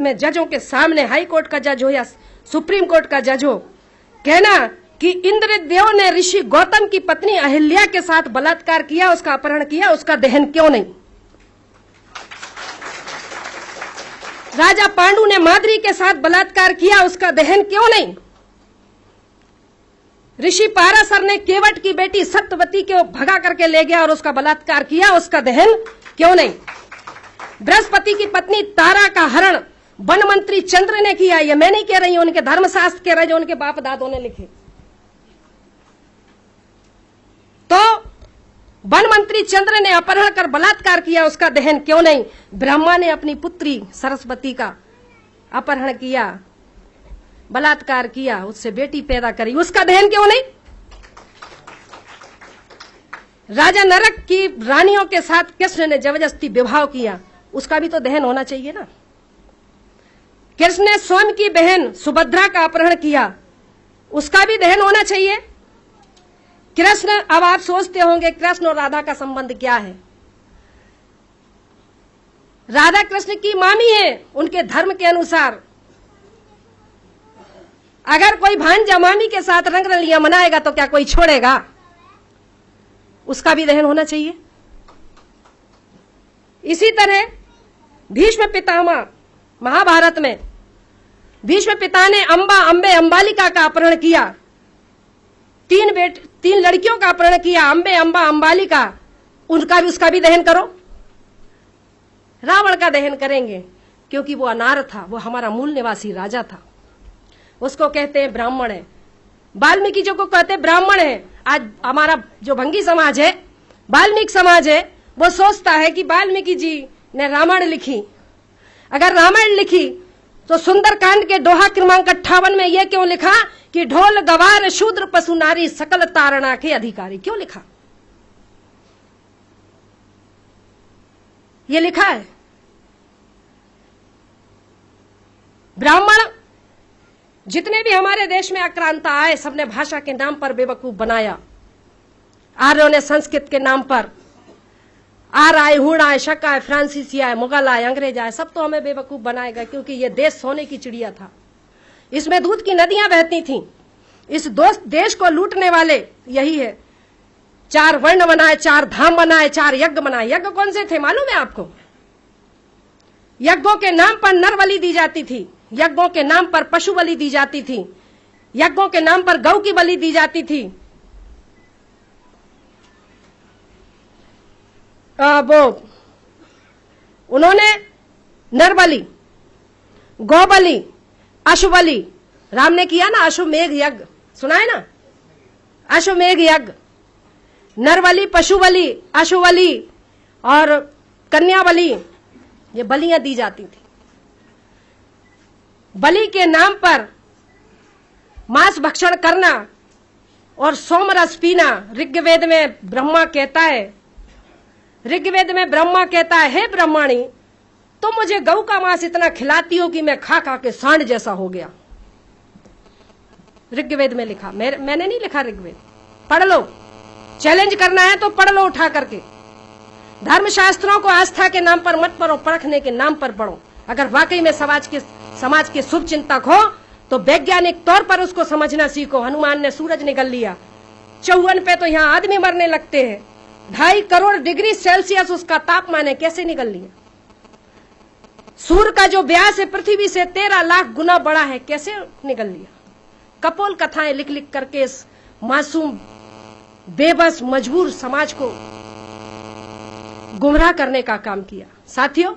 में जजों के सामने, हाई कोर्ट का जज हो या सुप्रीम कोर्ट का जज हो, कहना कि इंद्रदेव ने ऋषि गौतम की पत्नी अहिल्या के साथ बलात्कार किया, उसका अपहरण किया, उसका दहन क्यों नहीं? राजा पांडु ने माद्री के साथ बलात्कार किया, उसका दहन क्यों नहीं? ऋषि पाराशर ने केवट की बेटी सत्यवती को भगा करके ले गया और उसका बलात्कार किया, उसका दहन क्यों नहीं? बृहस्पति की पत्नी तारा का हरण वन मंत्री चंद्र ने किया। ये मैं नहीं कह रही हूं, उनके धर्मशास्त्र कह रहे जो उनके बाप दादों ने लिखे। तो वन मंत्री चंद्र ने अपहरण कर बलात्कार किया, उसका दहन क्यों नहीं? ब्रह्मा ने अपनी पुत्री सरस्वती का अपहरण किया, बलात्कार किया, उससे बेटी पैदा करी, उसका दहन क्यों नहीं? राजा नरक की रानियों के साथ कृष्ण ने जबरदस्ती विवाह किया, उसका भी तो दहन होना चाहिए ना। कृष्ण ने स्वयं की बहन सुभद्रा का अपहरण किया, उसका भी दहन होना चाहिए। कृष्ण, अब आप सोचते होंगे कृष्ण और राधा का संबंध क्या है? राधा कृष्ण की मामी है, उनके धर्म के अनुसार अगर कोई भांजा मामी के साथ रंग रलियां मनाएगा तो क्या कोई छोड़ेगा? उसका भी दहन होना चाहिए। इसी तरह भीष्म पितामह, महाभारत में भीष्म पिता ने अंबे अंबालिका का अपहरण किया, तीन लड़कियों का अपहरण किया, अंबे, अंबा, अंबालिका, उसका भी दहन करो। रावण का दहन करेंगे क्योंकि वो अनार था, वो हमारा मूल निवासी राजा था, उसको कहते हैं ब्राह्मण है। वाल्मीकि जो को कहते हैं ब्राह्मण है। आज हमारा जो भंगी समाज है, वाल्मीकि समाज है, वो सोचता है कि वाल्मीकि जी ने रामायण लिखी। अगर रामायण लिखी तो सुंदरकांड के दोहा क्रमांक 58 में यह क्यों लिखा कि ढोल गवार शूद्र पशु नारी सकल तारणा के अधिकारी? क्यों लिखा? ये लिखा है। ब्राह्मण जितने भी हमारे देश में आक्रांता आए, सबने भाषा के नाम पर बेवकूफ बनाया। आर्यों ने संस्कृत के नाम पर, आर्य आए, हुण आए, शक आए, फ्रांसीसी आए, मुगल आए, अंग्रेज आए, सब तो हमें बेवकूफ बनाएगा क्योंकि ये देश सोने की चिड़िया था, इसमें दूध की नदियां बहती थीं। इस देश को लूटने वाले यही है। 4 वर्ण बनाए, 4 धाम बनाए, 4 यज्ञ बनाए। यज्ञ कौन से थे मालूम है आपको? यज्ञों के नाम पर नर बलि दी जाती थी, यज्ञों के नाम पर पशु बलि दी जाती थी, यज्ञों के नाम पर गौ की बलि दी जाती थी। वो उन्होंने नर बलि, गौ बलि, अश्व बलि, राम ने किया ना अश्वमेघ यज्ञ, सुना है ना? अश्वमेघ यज्ञ, नर बलि, पशु बलि, अश्व बलि और कन्या बलि, ये बलियां दी जाती थी। बलि के नाम पर मांस भक्षण करना और सोमरस पीना, ऋग्वेद में ब्रह्मा कहता है, ऋग्वेद में ब्रह्मा कहता है, हे ब्रह्माणी, तुम मुझे गऊ का मांस इतना खिलाती हो कि मैं खा खा के सांड जैसा हो गया। ऋग्वेद में लिखा, मैंने नहीं लिखा, ऋग्वेद पढ़ लो। चैलेंज करना है तो पढ़ लो उठा करके। धर्मशास्त्रों को आस्था के नाम पर मत पढ़ो, परखने के नाम पर पढ़ो। अगर वाकई में समाज के शुभ चिंतक हो तो वैज्ञानिक तौर पर उसको समझना सीखो। हनुमान ने सूरज निगल लिया, 54 पे तो यहाँ आदमी मरने लगते हैं, 2.5 करोड़ डिग्री सेल्सियस उसका तापमान है, कैसे निगल लिया? सूर्य का जो व्यास है पृथ्वी से 13 लाख गुना बड़ा है, कैसे निगल लिया? कपोल कथाएं लिख लिख करके इस मासूम बेबस मजबूर समाज को गुमराह करने का काम किया। साथियों,